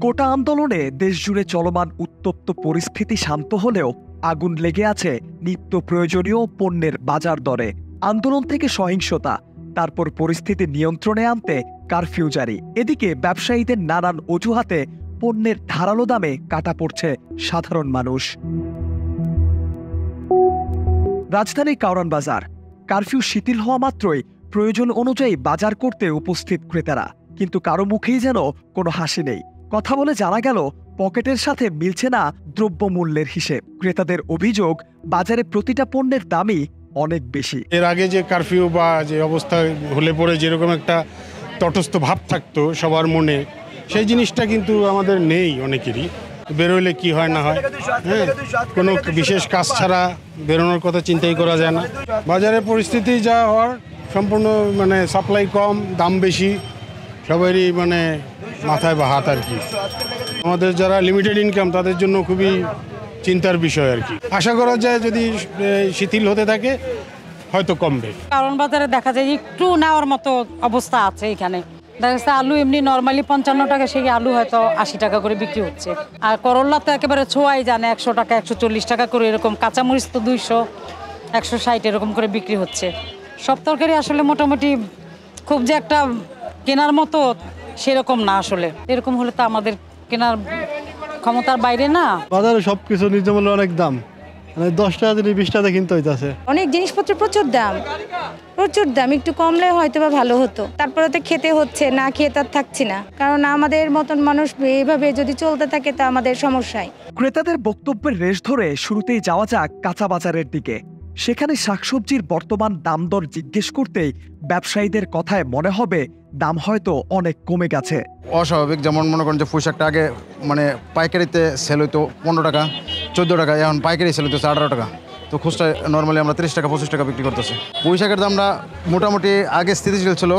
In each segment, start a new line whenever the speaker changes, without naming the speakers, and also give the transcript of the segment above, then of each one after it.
কোটা আন্দোলনে দেশজুড়ে চলমান উত্তপ্ত পরিস্থিতি শান্ত হলেও আগুন লেগে আছে নিত্য প্রয়োজনীয় পণ্যের বাজার দরে। আন্দোলন থেকে সহিংসতা, তারপর পরিস্থিতি নিয়ন্ত্রণে আনতে কারফিউ জারি। এদিকে ব্যবসায়ীদের নানান অজুহাতে পণ্যের ধারালো দামে কাটা পড়ছে সাধারণ মানুষ। রাজধানীর কারওয়ান বাজার। কারফিউ শিথিল হওয়া মাত্রই প্রয়োজন অনুযায়ী বাজার করতে উপস্থিত ক্রেতারা, কিন্তু কারো মুখেই যেন কোনো হাসি নেই। কথা বলে জানা গেল পকেটের সাথে মিলছে না দ্রব্যমূল্যের হিসেব। ক্রেতাদের অভিযোগ, বাজারে প্রতিটা পণ্যের দামই অনেক বেশি।
এর আগে যে কারফিউ বা যে অবস্থা হলে পরে যেরকম একটা তটস্থ ভাব থাকতো সবার মনে, সেই জিনিসটা কিন্তু আমাদের নেই অনেকেরই। বেরোলে কি হয় না হয়, কোনো বিশেষ কাজ ছাড়া বেরোনোর কথা চিন্তাই করা যায় না। বাজারের পরিস্থিতি যা হওয়ার, সম্পূর্ণ সাপ্লাই কম, দাম বেশি, সবারই মাথায় বা হাত আর কি। আমাদের যারা লিমিটেড ইনকাম তাদের জন্য খুবই চিন্তার বিষয় আর কি। আশা করা যায় যদি শিথিল হতে থাকে হয়তো কমবে।
কারণ বাজারে দেখা যায় একটু নেওয়ার মতো অবস্থা আছে। এখানে দেখা যাচ্ছে আলু এমনি নর্মালি 55 টাকা, সেই আলু হয়তো 80 টাকা করে বিক্রি হচ্ছে। আর করল্লা তো একেবারে ছোঁয়াই জানে 100 টাকা 140 টাকা করে এরকম। কাঁচামরিচ তো 200 160 এরকম করে বিক্রি হচ্ছে। সব তরকারি আসলে মোটামুটি খুব যে একটা কেনার মতো সেরকম না। আসলে এরকম হলে তো আমাদের কেনার ক্ষমতার বাইরে না।
বাজারে সবকিছু নিজ মূল্য অনেক দাম, 10 টাকা থেকে 20 টাকা কিনতে হইতাছে।
অনেক জিনিসপত্র প্রচুর দাম, একটু কমলে হয়তো বা ভালো হতো। তারপরে তো খেতে হচ্ছে, না খেয়ে তার থাকছি না। কারণ আমাদের মতন মানুষ এইভাবে যদি চলতে থাকে তা আমাদের সমস্যায়।
ক্রেতাদের বক্তব্যের রেশ ধরে শুরুতেই যাওয়া যাক কাঁচা বাজারের দিকে। সেখানে শাকসবজির বর্তমান দাম দর জিজ্ঞেস করতেই ব্যবসায়ীদের কথায় মনে হবে দাম হয়তো অনেক কমে গেছে।
অস্বাভাবিক, যেমন মনে করেন যে পুঁইশাকটা আগে পাইকারিতে সেল হইতো 15 টাকা 14 টাকা, এখন পাইকারি সেল হইতেছে 18 টাকা। তো খুচরায় নর্মালি আমরা 30 টাকা 25 টাকা বিক্রি করতেছি। পুঁইশাকের দামটা মোটামুটি আগে স্থিতিশীল ছিল,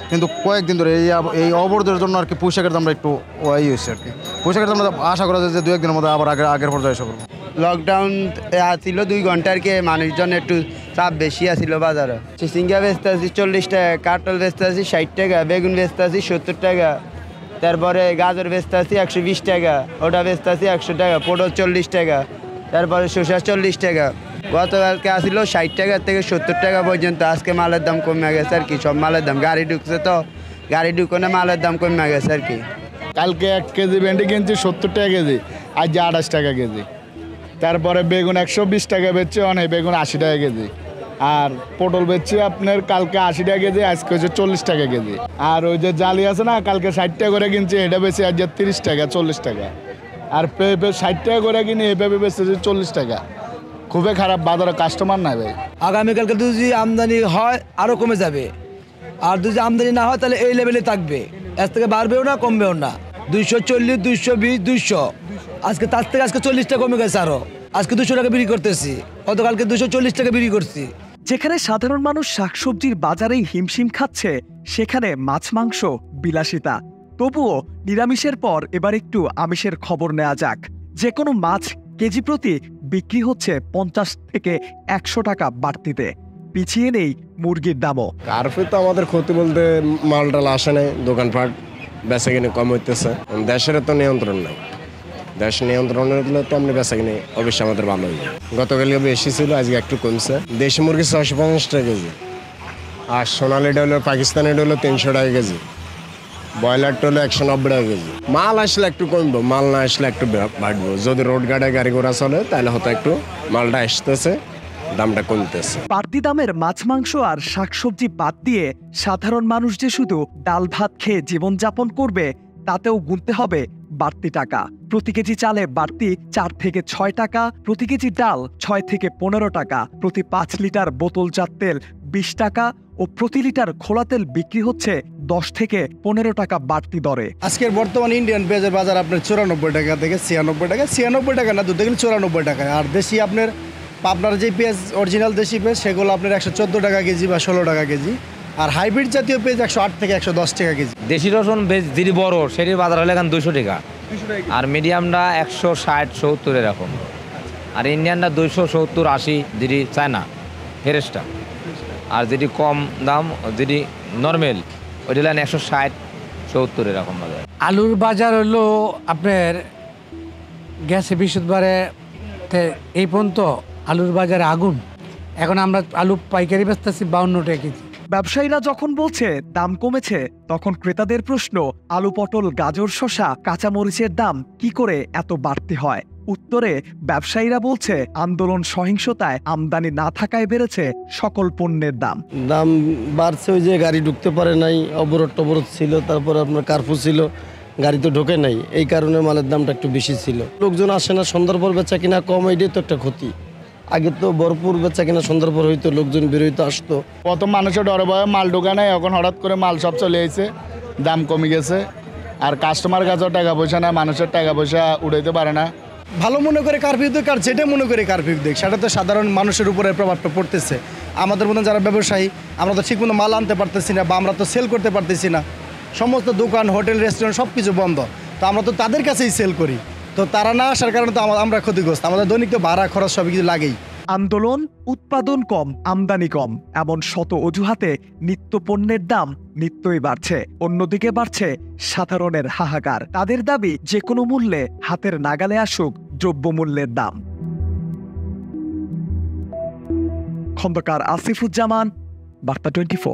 কিন্তু কয়েকদিন ধরে এই অবরোধের জন্য আর কি পুঁইশাকের দামটা একটু হয়েছে আর কি। পুঁইশাকের দামটা আশা করা যায় যে 2-1 দিনের মধ্যে আবার আগের পর্যায়ে এসে করবো।
লকডাউন আসছিল 2 ঘন্টা আর কি, মানুষজন একটু চাপ বেশি আসছিল বাজারে। চিচিঙ্গা বেচতে আছি 40 টাকা, কাটল বেচতে আছি 60 টাকা, বেগুন বেচতে আছি 70 টাকা, তারপরে গাজর বেচতে আছি 120 টাকা, ওটা বেচতে আছি 100 টাকা, পটল 40 টাকা, তারপরে শসা 40 টাকা। গতকালকে আসছিল 60 টাকা থেকে 70 টাকা পর্যন্ত। আজকে মালের দাম কমে গেছে আর কি, সব মালের দাম। গাড়ি ঢুকছে তো, গাড়ি ঢুকনে মালের দাম কমে গেছে আর কি।
কালকে 1 কেজি ভেন্ডি কিনছি 70 টাকা কেজি, আজ 28 টাকা কেজি। তারপরে বেগুন 120 টাকা বেচছে, অনেক বেগুন 80 টাকা কেজি। আর পটল বেচছে আপনার কালকে 80 টাকা কেজি, আজকে হচ্ছে 40 টাকা কেজি। আর ওই যে জালি আছে না, কালকে 60 টাকা করে কিনছে, এটা বেশি আজ 30 টাকা 40 টাকা। আর পেঁপে 60 টাকা করে কিনে এই পেঁপে বেচছে 40 টাকা। খুবই খারাপ, বাজারে কাস্টমার নাই ভাই।
আগামীকালকে যদি আমদানি হয় আরও কমে যাবে, আর যদি আমদানি না হয় তাহলে এই লেভেলে থাকবে, এর থেকে বাড়বেও না কমবেও না। 240 220 200, আজকে তার থেকে আজকে 40 টাকা কমে গেছে। আরো আজকে 200 টাকা বিক্রি করতেছি, গতকালকে 240 টাকা বিক্রি করছি।
যেখানে সাধারণ মানুষ শাকসবজির বাজারেই হিমশিম খাচ্ছে, সেখানে মাছ মাংস বিলাসিতা। তবুও নিরামিষের পর এবার একটু আমিষের খবর নেওয়া যাক। যে কোনো মাছ কেজি প্রতি বিক্রি হচ্ছে 50 থেকে 100 টাকা বাড়তিতে। পিছিয়ে নেই মুরগির দামও।
কারফিউ তো আমাদের ক্ষতি বলতে মালটাল আসে নাই, দোকানপাট বেচা কিনে কম হইতেছে। দেশের তো নিয়ন্ত্রণ নাই, দেশ নিয়ন্ত্রণের তো আমরা বেচা কিনে অবশ্যই আমাদের ভালো হয়ে যায়। গতকালকে বেশি ছিল, আজকে একটু কমছে। দেশি মুরগি 650 টাকা কেজি, আর সোনালিটা হলো পাকিস্তানিটা হলো 300 টাকা কেজি, ব্রয়লারটা হলো 190 টাকা কেজি। মাল আসলে একটু কমবো, মাল না আসলে একটু বাড়বো। যদি রোড গাড়ি গাড়ি ঘোড়া চলে তাহলে হয়তো একটু মালটা আসতেছে, দামটা কমতেছে।
বাড়তি দামের মাছ মাংস আর শাকসবজি বাদ দিয়ে সাধারণ মানুষ যে শুধু ডাল ভাত খেয়ে জীবনযাপন করবে তাতেও গুনতে হবে বাড়তি টাকা। প্রতি কেজি চালে বাড়তি 4 থেকে 6 টাকা, প্রতি কেজি ডাল 6 থেকে 15 টাকা, প্রতি 5 লিটার বোতলজাত তেল 20 টাকা ও প্রতি লিটার খোলা তেল বিক্রি হচ্ছে 10 থেকে 15 টাকা বাড়তি দরে।
আজকের বর্তমান ইন্ডিয়ান পেঁয়াজের বাজার আপনার 94 টাকা থেকে 96 টাকা, 96 টাকা না, দুধ দেখলে 94 টাকা। আর দেশি আপনার পাবনার যে পেঁয়াজ অরিজিনাল দেশি পেঁয়াজ সেগুলো আপনার 114 টাকা কেজি বা 16 টাকা কেজি। আর হাইব্রিড জাতীয় পেঁয়াজ 108 থেকে 110 টাকা কেজি।
দেশি রসুন যেটি বড় সেটির বাজার হলে এখন 200 টাকা, আর মিডিয়ামটা 160 70 এরকম। আর ইন্ডিয়ানটা 270 80, যেটি চায়না ফেরেসটা। আর যেটি কম দাম, যেটি নর্মাল, ওইটা হলেন 160 70 এরকম বাজার।
আলুর বাজার হলো আপনার গ্যাসে বৃহস্পতিবারে এই পর্যন্ত আলুর বাজারে আগুন। এখন আমরা আলু পাইকারি বেচতেছি 52 টাকা কেজি।
ব্যবসায়ীরা যখন বলছে দাম কমেছে, তখন ক্রেতাদের প্রশ্ন, আলু, পটল, গাজর, শসা, কাঁচামরিচের দাম কি করে এত বাড়তি হয়? উত্তরে ব্যবসায়ীরা বলছে, আন্দোলন সহিংসতায় আমদানি না থাকায় বেড়েছে সকল পণ্যের দাম।
দাম বাড়ছে ওই যে গাড়ি ঢুকতে পারে নাই, অবরোধ ছিল, তারপরে আপনার কারফিউ ছিল, গাড়ি তো ঢোকে নাই, এই কারণে মালের দামটা একটু বেশি ছিল। লোকজন আসে না, সন্ধ্যার পর বেচা কিনা কম, এটাই তো একটা ক্ষতি। আগে তো ভরপুর বেচা কিনা সন্ধ্যার পর হইতো, লোকজন বেরোইতো, আসতো।
প্রথম মানুষের ডরে ভয়ে মাল ঢোকা নাই, এখন হঠাৎ করে মাল সব চলে এসেছে, দাম কমে গেছে। আর কাস্টমার কাছেও টাকা পয়সা না, মানুষের টাকা পয়সা উঠাইতে পারে না।
ভালো মনে করে কারফিউ দেখ, আর যেটা মনে করে কারফিউ দেখ, সেটা তো সাধারণ মানুষের উপরে প্রভাবটা পড়তেছে। আমাদের মতন যারা ব্যবসায়ী, আমরা তো ঠিকমতো মাল আনতে পারতেছি না, বা আমরা তো সেল করতে পারতেছি না। সমস্ত দোকান, হোটেল, রেস্টুরেন্ট সব কিছু বন্ধ, তো আমরা তো তাদের কাছেই সেল করি। তো তারা না আসার কারণে তো আমরা ক্ষতিগ্রস্ত। আমাদের দৈনিক তো ভাড়া খরচ সব কিছু লাগেই।
আন্দোলন, উৎপাদন কম, আমদানি কম, এমন শত অজুহাতে নিত্য পণ্যের দাম নিত্যই বাড়ছে। অন্যদিকে বাড়ছে সাধারণের হাহাকার। তাদের দাবি, যে কোনো মূল্যে হাতের নাগালে আসুক দ্রব্যমূল্যের দাম। খন্দকার আসিফুজ্জামান, বার্তা 24।